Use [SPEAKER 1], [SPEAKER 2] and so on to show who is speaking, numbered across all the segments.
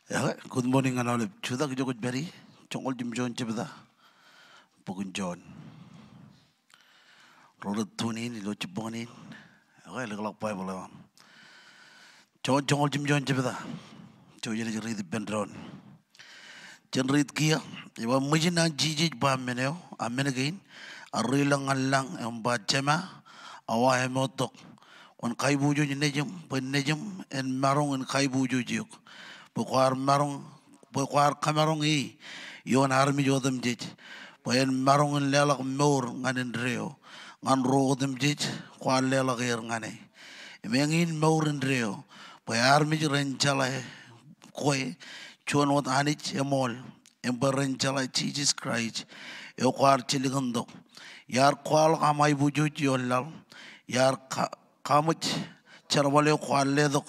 [SPEAKER 1] Yeah, good morning and all. Chuda kijo kuch beri. Chongol Jim John chibda. Pukun John. Rolled tunin, lo chibonin. Okay, look like Bible. Chongol Jim John chibda. Choji read the bendron. Chen read kia. You were mujina jiji ba meneo. A men again. A relang alang and ba chema. Awa hemotok. On kaibujo nejum, but nejum and marong and kaibujo juk. Bukwar marong. Bukwar kamarong e. Yon army yodam jij. Bayan marong en lelak mor nganin reo. Ngan ro dem jij. Kwa lelak er ngane. Mengin mor en reo. Bay army renchala koi. Chuan wat anich emol. Ember renchala Jesus Christ. Yo kwar chiligandok. Yar kwal kamay bujuj yolal. Yar kamuch charwale kwal ledok.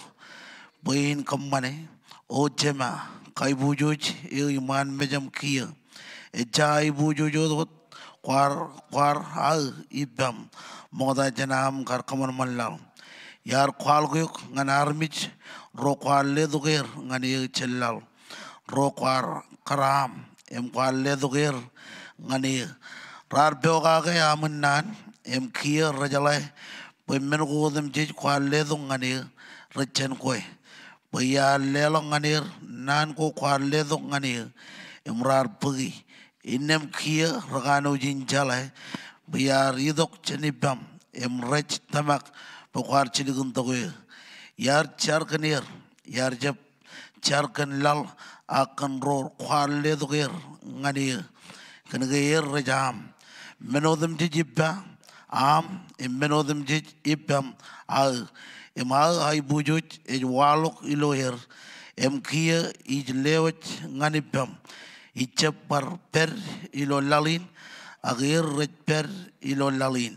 [SPEAKER 1] Bayin kamane. O jema. Kai bujuj. Iman mejam kia. Ejai bujuj kwar al ibam moda janam kar kaman malal yar kwal guyuk ngan armich ro kwal leduger ngan ye chelal ro kwar karam em kwal leduger ngan ye rar beoga ga yamunnan em kier rajalai pemen godem jej kwal ledu ngan ye rechen koy ya lelo ngan ye nan ko kwal ledu ngan ye em rar pugi inem kia ragano jinjalai biar idok cenibam emrech tamak bukwar ciligun toge yar charkanir yar jab charkan lal akan ror kwar ledoger ngani kengeir rajam menodem jibba am menodem jibam al emal ay bujuj e walok iloher em kia ijlewet ngani bam Ichap per ilo lalin, agir red per ilo lalin.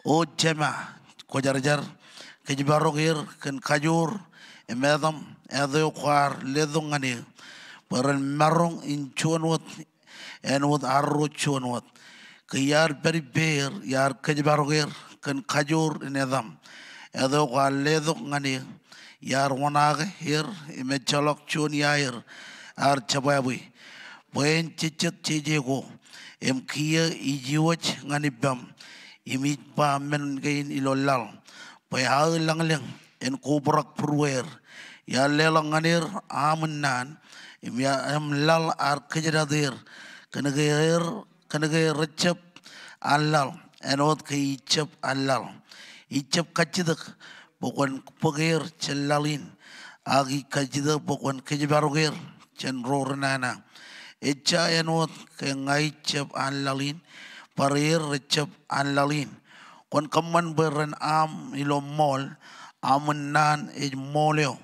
[SPEAKER 1] O jema kojarjar kejibarogir ken kajur emedam edo kwar ledongani peren marong in chuanwat enwat arro chuanwat kiyar peri ber yar kejibarogir ken kajur in edam edo kwar ledongani yar wanage here imechalok chuan yair ar chababui. When chichet chejego, kia ijiwach nganibam, imit pa men gain ilolal, by how langling and cobrak purwer, ya lelanganir amunan, imya lal ar kajadadir, kanagay rechap alal, and what kay chap alal, ichap kachidak, bokwan pogir chelalin, agi kajidak bokwan kajibarogir, chen roranana. Echa enot ke ngai chep an lalin parir chep an lalin kon kaman beren am ilo mol amunan e moleo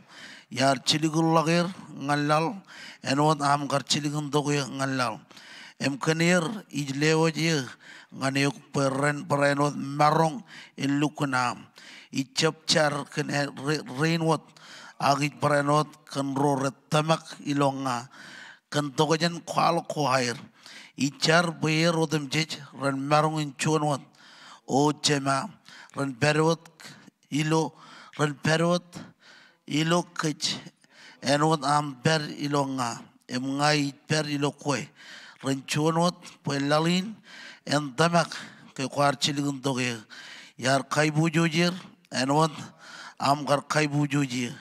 [SPEAKER 1] yar chiligul lagir ngalal enot am kar chiligun doge ngalal em kanir ijlewo je nganeyuk perenot marong iluknam ichep char ken rainwat agit perenot kan ro retamak ilonga kan togajan kwal ko hair ichar bayer odem jej ran marong in chonwat o chema ran perwat ilo ran perwat ilo kech enwat am per ilo nga em ngai per ilo kwe ran chonwat pelalin en tamak ke kwar chiligun toge yar kai bujojir enwat am gar kai bujojir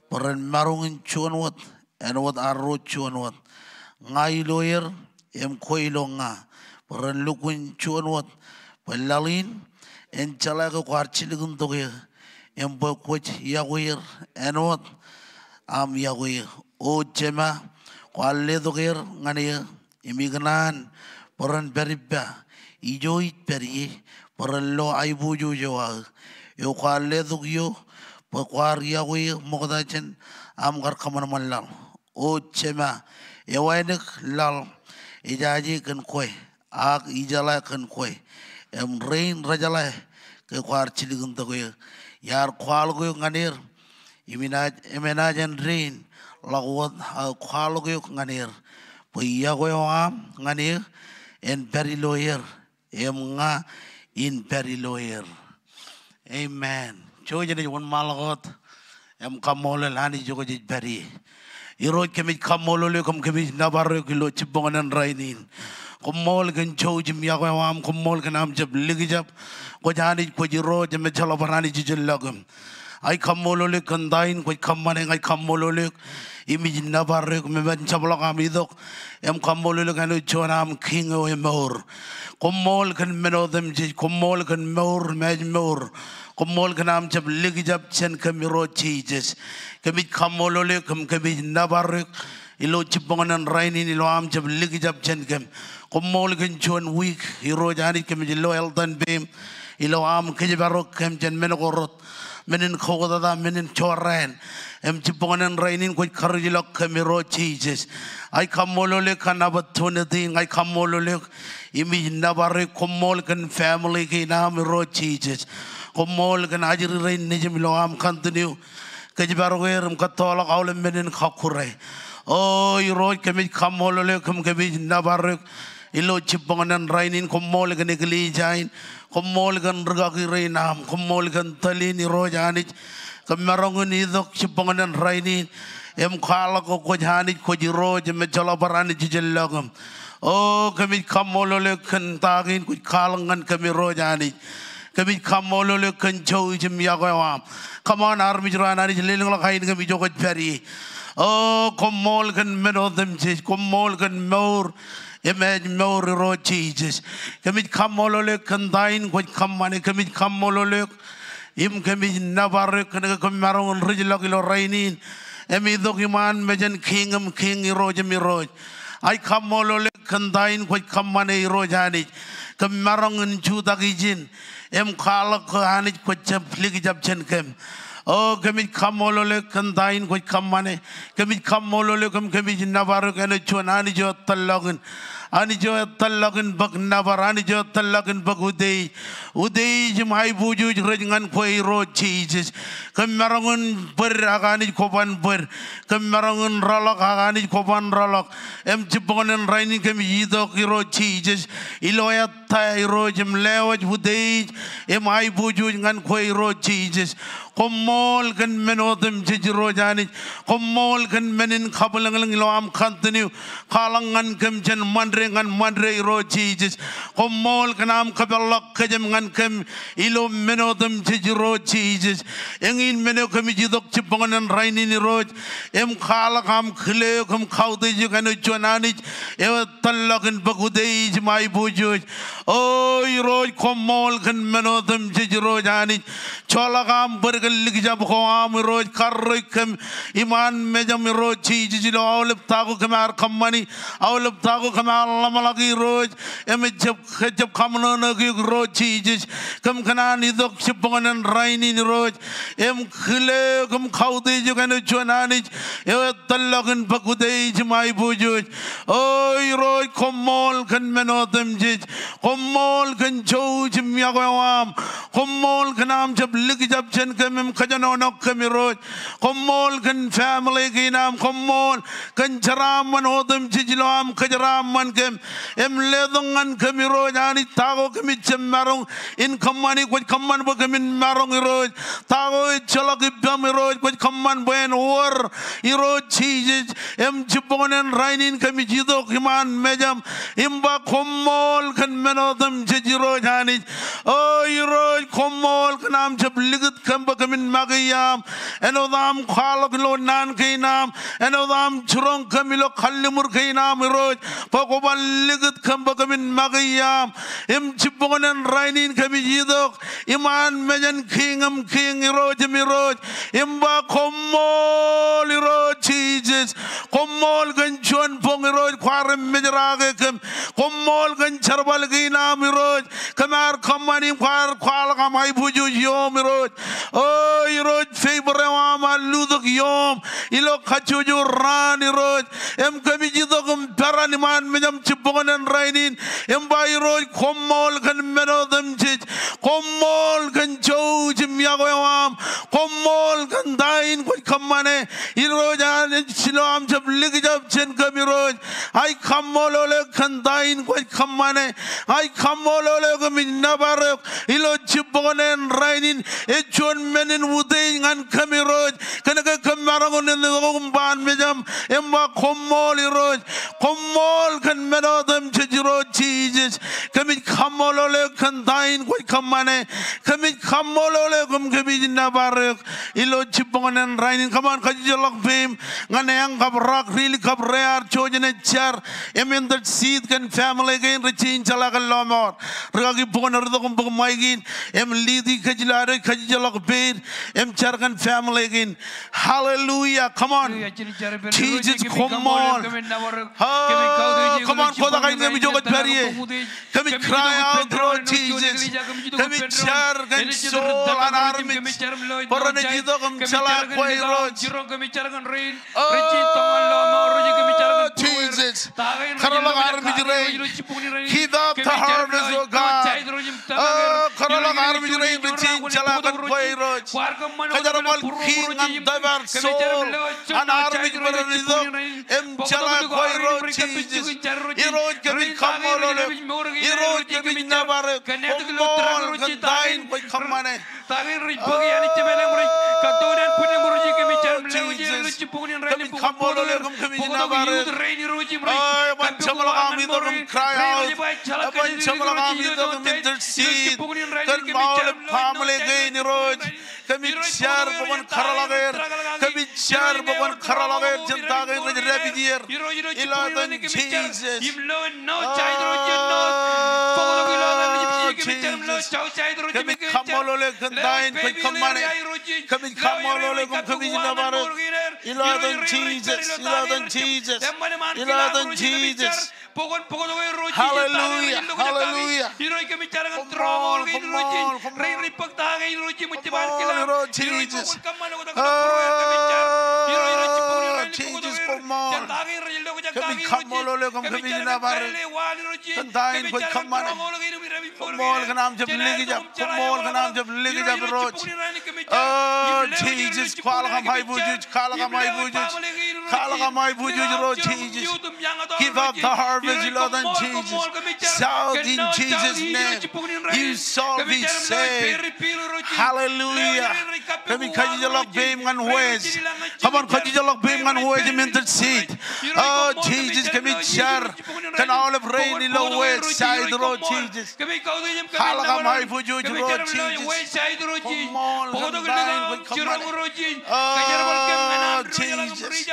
[SPEAKER 1] ran marong in chonwat enwat arro chonwat ngai lawyer em koi longa peran lukun chuanwat pelalin en chala ko kwar chiligun toge em bo koch yaguir enwat am yaguir o chema kwale toger ngani imignan peran beribba ijoit peri peran lo aibu jowa yo kwale togyo pekwar yaguir mogdachen am gar kaman malal o chema Ewanek lal ijaji kan koi ak ijala kan koi em rain rajala ke kwar chiligun to koy yar kwal go nganir imenajan rain lagwat kwal go nganir puya go am nganir en periloyer em nga in periloyer amen choje ne won malagot em kamole lani jogo jij beri Iroj kemit kamolole kum kemit nabarre kilo chibongan rainin. Kumol kan chow jim yagawam kumol kan am jab ligijab. Ko jani ko jiro jam chalabarani jijellagam. Ay kamolole kan dain ko kamane ay kamolole imij nabarre kum ben chablagam idok. Em kamolole kan chonam king o emor. Kumol kan menodem jij kumol kan mor majmor. Kumol kan am jab ligijab chen kamiro Jesus. Kemit kamolole kum kemit nabarre ilo chibongan rainin ilo am jab ligijab chen kem. Kumol kan chon week hero jani kemit ilo eldan bim ilo am kejibarok kem chen menogorot menin khogoda menin choren em chibongan rainin ko karjilok kamiro Jesus. Ay kamolole kan abatunati ay kamolole imi nabarre kumol kan family ki naam ro Jesus. Kumol kan ajri rain nijim lo am continue kejibarok em katolak awlem menin khakure. Oh iroj kemit kamolole kum kemit nabarre ilo chibongan rainin kumol kan ikli jain kumol kan rgaki rainam kumol kan talin iroj anich kamarong idok chibongan rainin em khala ko janich ko jiro je me chalabarani jijellagam. Oh kemit kamolole kan tagin ko khalangan kami rojani kemit kamolole kan chow jim yagawam. Come on army jrana ni leling la khain kami jogot peri. Oh kumol kan menodem je kumol kan more image more ro Jesus. Kemit kamolole kan dain ko kamane kemit kamolole im kemit nabarre kan kamarong rijlagilo rainin emi dokiman mejen kingam king iroj miroj. Ay kamolole kan dain ko kamane irojani kamarong judagijin em khala ko hanich ko jab ligijab chen kem. Oh kemit kamolole kan dain ko kamane kemit kamolole kemit nabarre kan chonani jo talagun ani jo talagun bag nabar ani jo talagun bag udei jimai buju rengan ko iro Jesus kemarangun ber agani koban ber kemarangun ralok agani koban ralok em jibonen rainin kem yidok iro Jesus iloya ta iro jim lewaj udei em ai buju ngan ko iro Jesus komol kan menodem jijro jani komol kan menin khabalang lo am continue khalangan kem jen mandrengan mandre iro Jesus komol kan am khabalak kejem ngan kem ilo menodem jijro Jesus engin meno kem jidok chibongan rainin iro em khalakam khle kem khaude jigano chonani e talagan bagudei jmai bujuj o iro komol kan menodem jijro jani cholagam ber ligijab khoam roj karroy kem iman mejam roj Jesus lo awlab tago kemar kamani awlab tago kemar lamalagi roj em jab kamno nagi roj Jesus kem kana nidok chibongan rainin roj em khle kem khaude jogano chonani e talagan bagudei jmai bujuj oy roj komol kan menodem jij komol kan chow jim yagawam komol kanam jab ligijab chen kem kajano nok kemiroj komol kan family kinam komol kan jaram man odem jijlam kajaram man kem em ledongan kemiroj ani tago kemit marong in kamani ko kamman bo kemin marong iroj tago chalaki bamiroj ko kamman ben war iroj Jesus em jibonen rainin kemi jido kiman mejam imba komol kan menodem jijroj ani o iroj komol kanam jab ligit kamba kamin magayam enodam khalok lo nan kainam enodam churong kamilo khallimur kainam roj pokobal ligit kamba kamin magayam im chibonen rainin kami jidok iman mejan kingam king roj miroj imba komol roj Jesus komol ganchon pong roj kwarem mejrage kem komol gan charbal kainam roj kamar kamani kwar kwal kamai buju yom roj oh iroj favor ama ludok yom ilo khachuju ran iroj em kami jidok perani man mejam them chibon and rainin embairo komol kan meno them chich komol kan chow jimyagoyam komol kan dain koi kamane irojan silam jab ligijab chen kamiroj ay kamolole kan dain koi kamane ay kamolole kamin nabarok ilo chibon and rainin echon menin uday ngan kamiroj kanaga kamarangon in the ban mejam emba komol iroj komol kan meno them chijiro Jesus kamit kamolole kan dain koi kamane kamit kamolole kum kamit nabarok ilo chibon and rainin come on kajijalok bim nganayang kabrak really kabrear chojene char in that seed can family again rechin chalakan lomor ragi boner dokum buk maigin lidi kajilare kajijalok bim charkan family again hallelujah come on Jesus come on come on koda kain kami jogot periye kami cry out Lord Jesus kami charkan soul anarmit porane jidokam chalak koi roj oh Jesus karalang armit rain keep up the harvest oh God oh karalang armit rain rechin chalakan koi roj kajaramal king and davar soul an armit baranidok chalak koi roj Jesus iroj kami kamolole iroj kami nabarek komol kandain koi kamane Jesus kami kamolole kami nabarek oh banchamal kami dokum cry out banchamal kami dokum intercede kan maule family gain iroj kami char bukan karalager kami char bukan karalager cinta gain rebidir iladan Jesus kami kamolole kandain koi kamane kami kamolole kami nabarek iladan Jesus iladan Jesus iladan Jesus hallelujah hallelujah Lord Jesus Jesus come on kami kamolole kami nabarek kandain koi kamane komol kanam jab ligijab komol kanam jab ligijab roj oh Jesus kala kamai bujuj Lord Jesus give up the harvest Lord and Jesus shout in Jesus name you shall be saved hallelujah kami kajijalok bim ngan wes come on kajijalok bim ngan wes intercede oh Jesus kami char kan olive rain in the west side Lord Jesus kala kamai bujuj Lord Jesus komol kandain oh Jesus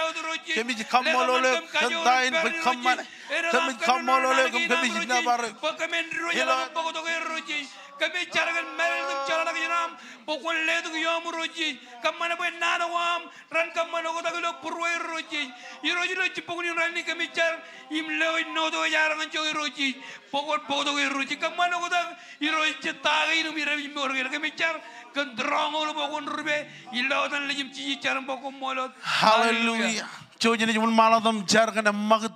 [SPEAKER 1] kami kamolole kandain koi kamane kami kamolole kami nabarek kami caragan meldum caragan yanam pokol ledu yom roji kamana boy nana wam ran kamana ko daglo purway roji iroji lo chipogni rani kami car imlo no do yarangan joy roji pokol podo roji kamana ko dag iroji tagi no mirabi morgel kami car kan drongo lo pokon rube ilo dan lejim ci caram pokon molot hallelujah chojene jumul maladam jar kana magat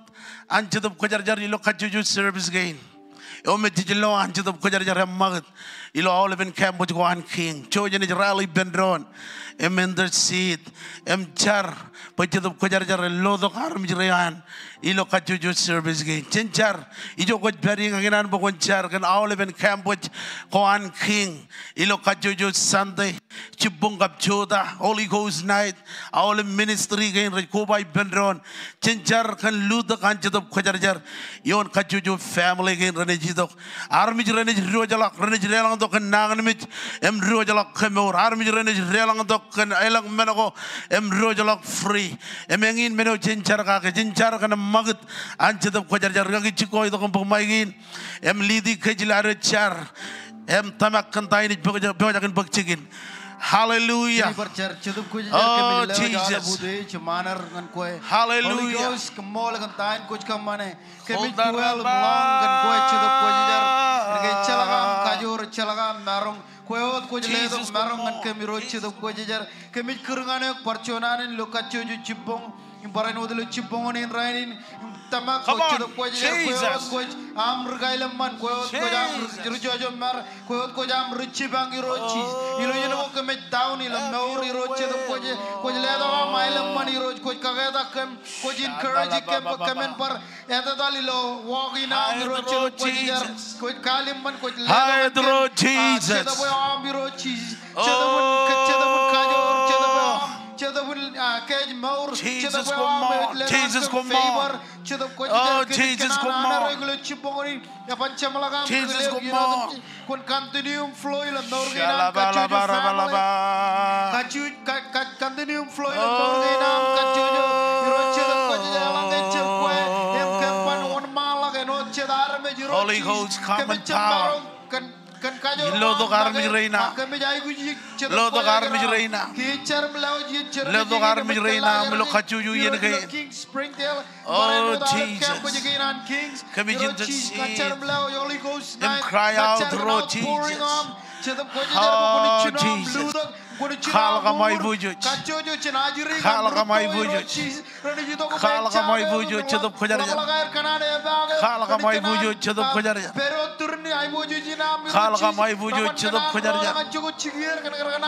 [SPEAKER 1] anchadab kojar jar ilo kachuju service gain Ome dijelo anjudab kojar jar magat ilo all ben camp with one king chojene rally bendron emender seed jar pajudab kojar jar lodo karam jrayan ilo kachuju service gain chenchar ijo ko bering aginan bokon jar kan all ben camp with one king ilo kachuju Sunday chibung kap choda Holy Ghost night all ministry gain rekobai bendron chenchar kan ludo anjudab kojar jar yon kachuju family gain jidok army jrene rojalak rene relang dok nangan mit em rojalak kemor army jrene relang dok kan elang menago em rojalak free em engin meno jencar ka jencar kan magat anjadab kojar jar ga chikoy dok pemaigin em lidi kejilare char em tamak kan taini bojakan bakchigin hallelujah oh Jesus hallelujah kami duel kan kue chuduk kue jar ngai chalagam kajur chalagam marung kueot kue leduk marung kan kami ro chuduk kue jar kami kurangane parchonanin lokachuju cipong imbaran udelu cipong onin rainin
[SPEAKER 2] tamak
[SPEAKER 1] Come
[SPEAKER 2] ko
[SPEAKER 1] on,
[SPEAKER 2] chidop ko
[SPEAKER 1] Jesus.
[SPEAKER 2] ko am rgailam man ko jam rujo mar ko jam richi bang irochi ilo yeno ko me down ilo meur irochi ko le da mailam man irochi ko kageda kem ko encourage kem kemen par eta dalilo walk in am irochi ko jar ko kalim man ko le
[SPEAKER 1] Hydro Jesus.
[SPEAKER 2] cheda boy am irochi cheda bun kajor cheda
[SPEAKER 1] Jesus, come on. Jesus, come on. Oh, Jesus, come on. Jesus, come on.
[SPEAKER 2] Continuum flow ila continuum flow
[SPEAKER 1] Holy Ghost, come in power. Lodo garmi reina. Lodo garmi reina. Lodo garmi reina. Melo kachuju yen kay. Oh Jesus. Come in to see. Them cry out, Lord Jesus. Oh Jesus. Khalaga mai bujo. Khalaga mai bujo. Khalaga mai bujo. Chedop khajar. Khalaga mai bujo. Chedop khajar. Khalaga mai bujo. Chedop khajar.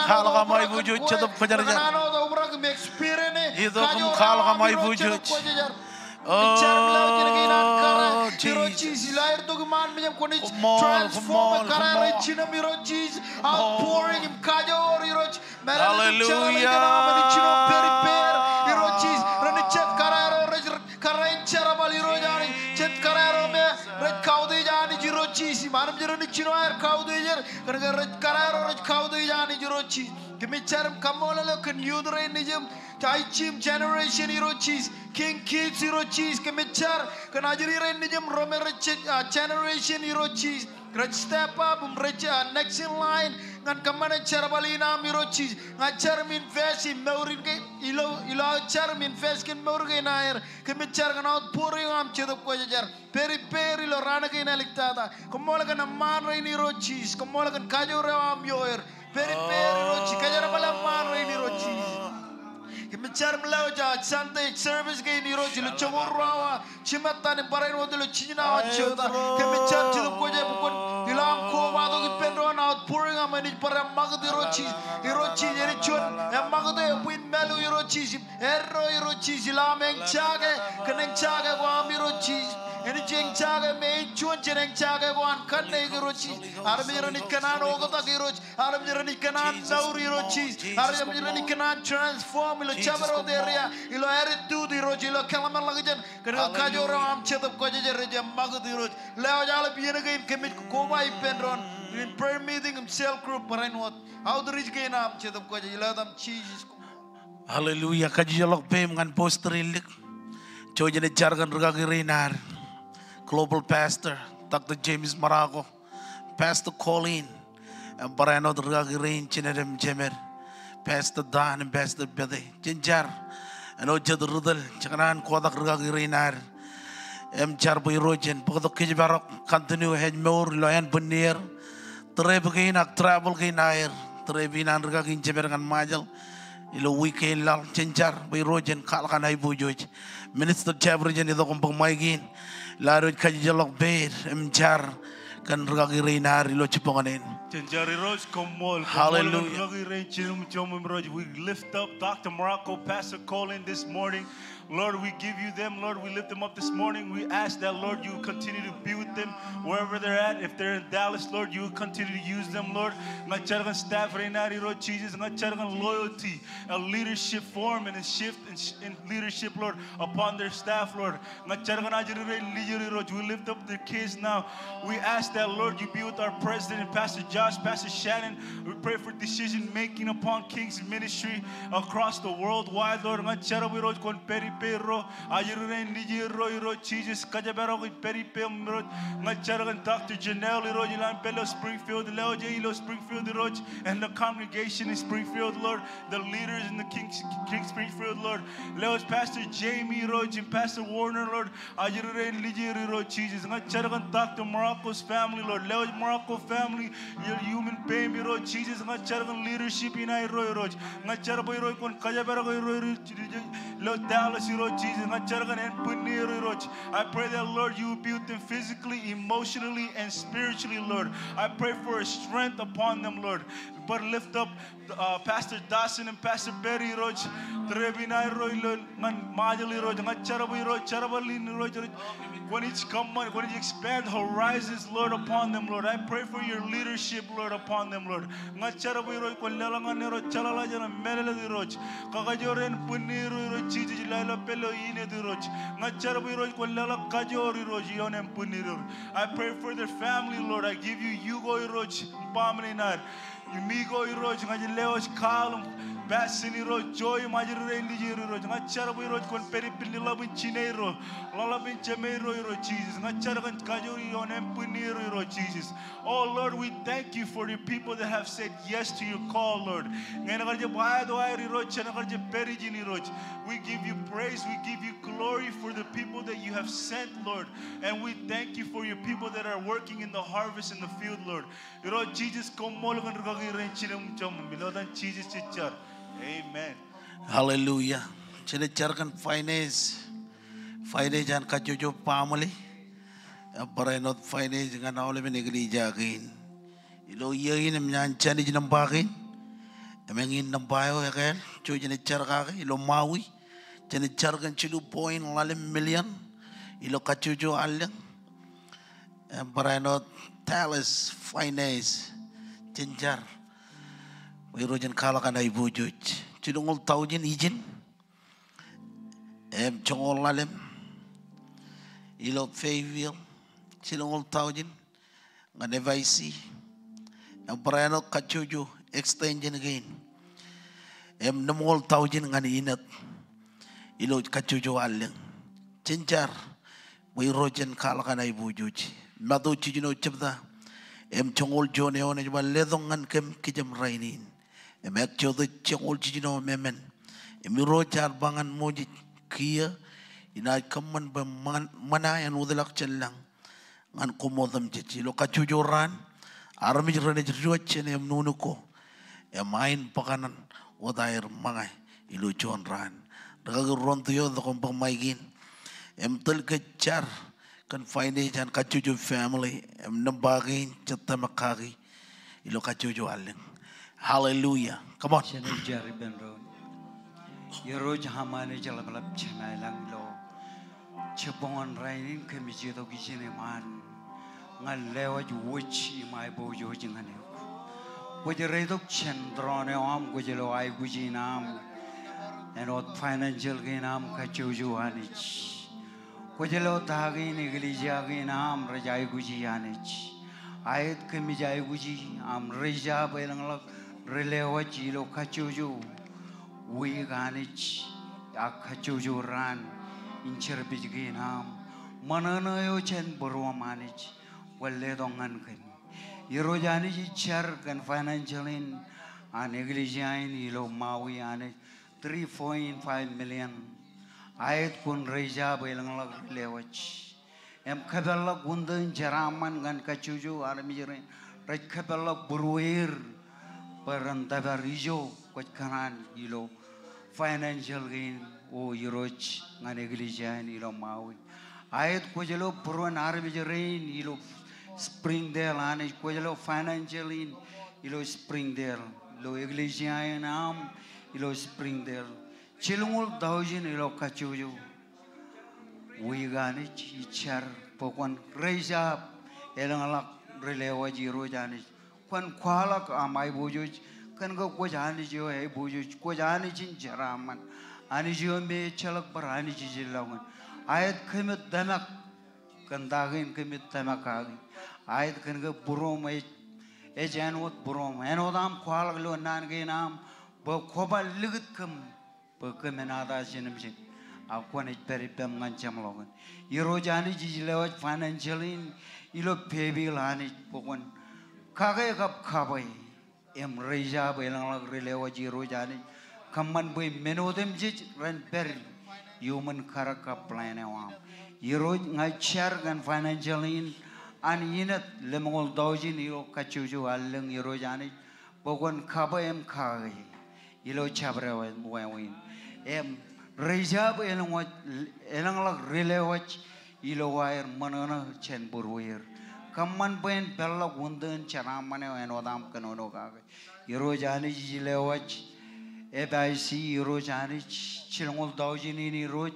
[SPEAKER 1] Khalaga mai bujo. Chedop khajar. Ido kum khalaga mai bujo. Oh, Jesus.
[SPEAKER 2] Generation Hirochis, King Kids Hirochis, Kemichar, Kanajiri Renijum, Romer Generation Hirochis, Grudge Step Up, next in line, and Kamana Charabalina Mirochis, and Charmin Vesh in Maurin, Ilo Charmin Vesk in Morgan Air, Kemichar and outpouring on Chedop Koyajar, Peri Peri Loranakin Elictada, Komolagan and Manrain Hirochis, Komolagan Kajora Amyoer, Peri Peri Rochi, Kajarabala Manrain Hirochis. Kemichar Mlauja, Sunday service gain Hirochi, Chomurawa, Chimatan and Barano de China, Kemichar to the Koja, Ilam Kova, Pedro, outpouring a many Paramag Hirochi, Yerichun, and Magade, Win Melu Hirochi, Erro Hirochi, Ilam and Chaga, Connect Chaga, Guam Hirochi. Anything Chaga made Chunchen Chaga one Kanegirochi, Armiranikan Ogotagiroj, Armiranikan Naurirochis, Armiranikan transform the Chavaro area, Ilo Eritu the Rojilo Kalamalagan, Kajora, Chetap Kojaja, Magadiroj, Leojala Bianagan, Kemik Koma Pendron, in prayer meeting himself group, but I know how the rich gain up Chetap Kojala, them cheese.
[SPEAKER 1] Hallelujah. Kajijalok pem ngan posterin Chojane jargon ragarinar. Global Pastor Dr. James Marago, Pastor Colleen, and Barano the Ragarin, Chinedem Jemer, Pastor Dan and Pastor Bede, Jinjar, and Oja the Rudel, Chakanan Kodak Ragarinar, M. Charboy Rojan, Podo Kijibarok, continue head more, Loyan Bunir, Trebagain, Travel Gainair, Trebin and Ragin Jemer and Majel, Ilo Weekend Lal, Jinjar, by Rojan, Kalkanai Bujoj, Minister Chabrijan is the Kumpong Maigin. Larut kajijalok beer emjar kan ragi reinar ilo ciponganin. Hallelujah.
[SPEAKER 3] We lift up Dr. Morocco, Pastor Colin this morning. Lord, we give you them. Lord, we lift them up this morning. We ask that, Lord, you continue to be with them wherever they're at. If they're in Dallas, Lord, you continue to use them, Lord. Ngachargan staff right now, Lord Jesus. Ngachargan loyalty, a leadership form and a shift in leadership, Lord, upon their staff, Lord. Ngachargan ajiri, Lord. We lift up their kids now. We ask that, Lord, you be with our president, Pastor Josh, Pastor Shannon. We pray for decision making upon King's ministry across the worldwide, Lord. Ngachargan, Lord, kon peri Pero, Ayurene, Nijiro, Jesus, Kajabaro, Peripe, Ngacharagan, Dr. Janelle, Rojilan Bello, Springfield, Leo J. Springfield, Roach, and the congregation in Springfield, Lord, the leaders in the King Springfield, Lord, Leo's Pastor Jamie, Roach, and Pastor Warner, Lord, Ayurene, Nijiro, Jesus, Ngacharagan, Dr. Morocco's family, Lord, Leo's Morocco family, your human baby, Lord, Jesus, Ngacharagan leadership in Iroy, Roach, Ngacharaboy, Kajabaro, Lord Dallas, Lord Jesus, I pray that, Lord, you will be with them physically, emotionally, and spiritually, Lord. I pray for a strength upon them, Lord. But lift up Pastor Dawson and Pastor Berry, Lord. When you expand horizons, Lord, upon them, Lord. I pray for your leadership, Lord, upon them, Lord. I pray for their family, Lord. I give you Hugo Iroj, Pamelinar, Yumigo Iroj, Leos Kalum, Bassini Road, Joy, Majorindi Road, Nacharabu Road, con Peripilabin Chinero, Lalabin Chamero, Jesus, Nacharaban Kajori on Empunero, Jesus. Oh Lord, we thank you for the people that have said yes to your call, Lord. We give you praise, we give you glory for the people that you have sent, Lord. And we thank you for your people that are working in the harvest in the field, Lord. Jesus, Amen.
[SPEAKER 1] Hallelujah. Chile charkan finance and kajojo family. Para not finance ngan awle menegli jagin. Ilo yein emnyan chani jinam bagin. Emengin nambayo yakel. Chojine charkake ilo mawi. Chene charkan chilu point lalim million. Ilo kajojo aleng. Para not Talis finance chenjar. We rojan kala kana ibu juj. Chilungol taujin ijin. Chongol lalem. Ilo Fayville. Chilungol taujin. Ngane vaisi. Parano kachuju extension again. Namol taujin ngane inat. Ilo kachuju aleng. Chinchar. We rojan kala kana ibu juj. Madu chijino chibda. Chongol jone one jwa ledongan kem kijam rainin. Actually the chongol chijino memen. Rojar bangan moji kia. Inai kaman ba mana and udalak chelang. Ngan kumodam chichi. Lo kachujoran. Arami rane ruachen nunuko. Main pakanan wadair mangai. Ilu chon ran. Nagaguron tuyo the kompang maigin. Tel kechar. Kan finance and kachujo family. Nambagin chatamakagi. Ilo kachujo aleng. Hallelujah. Come on.
[SPEAKER 4] Jerry Benro. Yeroj Hamani Jalabalab Chennai Langlo. Chapon Rainin Kamichito Kishineman. Ngan Lewaj Witch my bojo Jinganuk. With the rate of Chendrone Am Gujelo I Gujinam and what financial gainam Kachuju Hanich. Gujelo Tagin Iglijaginam Rajai Gujianich. Ayat Kamijai Guji Am Reja Belanglak. Relewa chilo kachuju, we ganich, a kachuju ran, in Cherbiginam, Manana Yochen Burwa manage, well led on Ankin. Yerojani Cherk and financial in an Egligian, Ilo Maui and 3.5 million. Ayat kun Reja Belanglak Relewach. Kabella Gundan Jaraman and Kachuju Armirin, Red Kabella Burwir. Parantavarijo, Quatcaran, Ilo, financial gain, O Yeroch, Naneglijan, Ilo Maui. Ayat Quajelo, Puran Arbijarin, Ilo Springdale, and Quajelo, financial in Ilo Springdale, Lo Eglijan, Ilo Springdale, Chilumul Daujin, Ilo Cachuju. We ganich, Ichar, Pokwan, raise up, Elangalak, Relewa Jirojanich. When Kuala my bojuj can go Quajanijo, a bojuj, Quajanij in Jaraman, Anijo me chalak Baraniji. I had come at Damak, Kandagin commit Tamakagi. I had can go Burom, a Janwood Burom, and Odam Kuala Lo Nanganam, Bokoba Ligatkum, Bokumenada Jinimjin, Aquanit Peripem and Jamlogan. Eurojanij lewat financially, Ilo Pavil Anit Pokon. Kage kap kabai, Reja Belang Relewa Jirojani, Kaman Boy Menodem Jij ran peril, human karaka planawam. Yeroj Nachar and financial in an inat Lemol Dojin, Ilo Kachuju Aleng Yerojani, Bogon Kaba Kage, Ilo Chabra and Wawin, Rejab elang relewach ilowair manana chen burwir. Kaman pen bella wundan chanamane and odam kanono gaga. Irojani jilewach ebaisi irojani chilmul daujini roj.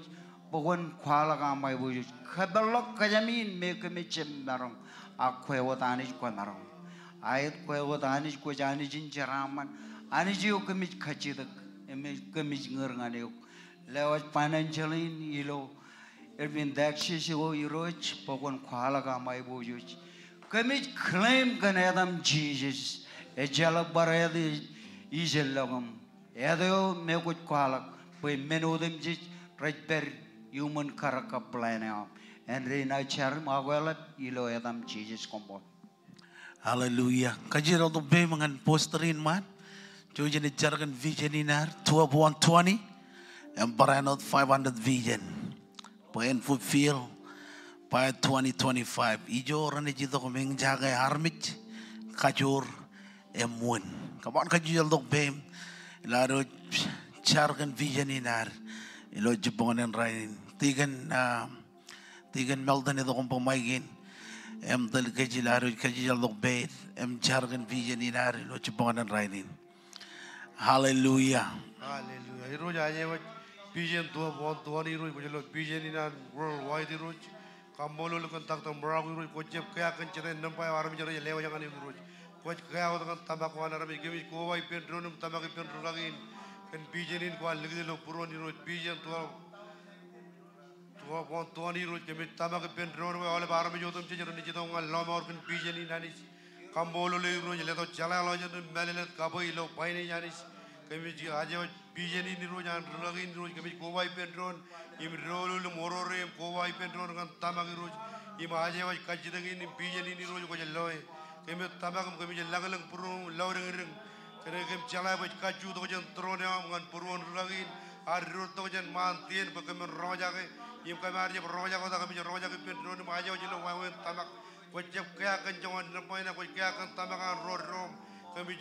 [SPEAKER 4] Pokon kuala gamai bujuk. Kabelok kajamin make a michem marong. Akwe watani kwamarong. Ayat kwe watani kwajani jinjaraman. Aniji okamich kachidak. Kamich ngurngane. Lewat financially ilo Erwin Dakshisho Iroch, Pokon Kualaga my bojuch. Kamich claim Ganadam Jesus, a jalak baradi iselagum. Edo Mekut Kualak, we menodem jit, right per human karaka plan and Rena Charm Awella, Ilo Adam Jesus combo.
[SPEAKER 1] Hallelujah. Kajiro to Bemangan posterin man. Jojen jargon vision in her 120 and Baranot 500 vision. Point fulfill by 2025. Ijo ranejito kuming jaga harmich kajur emun. Come on kajil dok bem. Ilaro jargon vision in her. Ilo jibon and rain. Tigan meldan ito kung pamaygin. Em dal kajilaro kajil dok bem. Em jargon vision in her. Ilo jibon and rain. Hallelujah.
[SPEAKER 5] Hallelujah. Iroj aje vision tua bon tua ni iroj bujelo vision ina worldwide iroj. Kamolo lukan tak tam bra iroj kojep kaya kan ceren nampai aram jero lewa jangan iroj. Koj kaya kan tambak wana aram gemi ko wai pen dronum tambak pen ragin kan vision in ko ligi lo puron iroj vision tua bon tua ni iroj gemi tambak pen dronum wala aram jotum cejero ni jitong lama or kan vision in anis. Kambolo le iroj le to chala lo jan melelet kaboi lo paine janis. Kami aja vision ini iroj an ragin iroj kami ko wai pen dron im rolo lo morore ko wai pen dron kan tambak iroj im aja wai kajidagin vision ini iroj ko jaloy kami tambak kami jalalang puru lawreng reng kene kami chala wai kaju to jan tron am kan purun ragin arro to jan mantien pa kami roja ke im kami arja roja ko kami roja ke pen dron aja wai lo wai tambak ko jep kaya kan jawan napai na ko kaya kan tambak an ro rom kami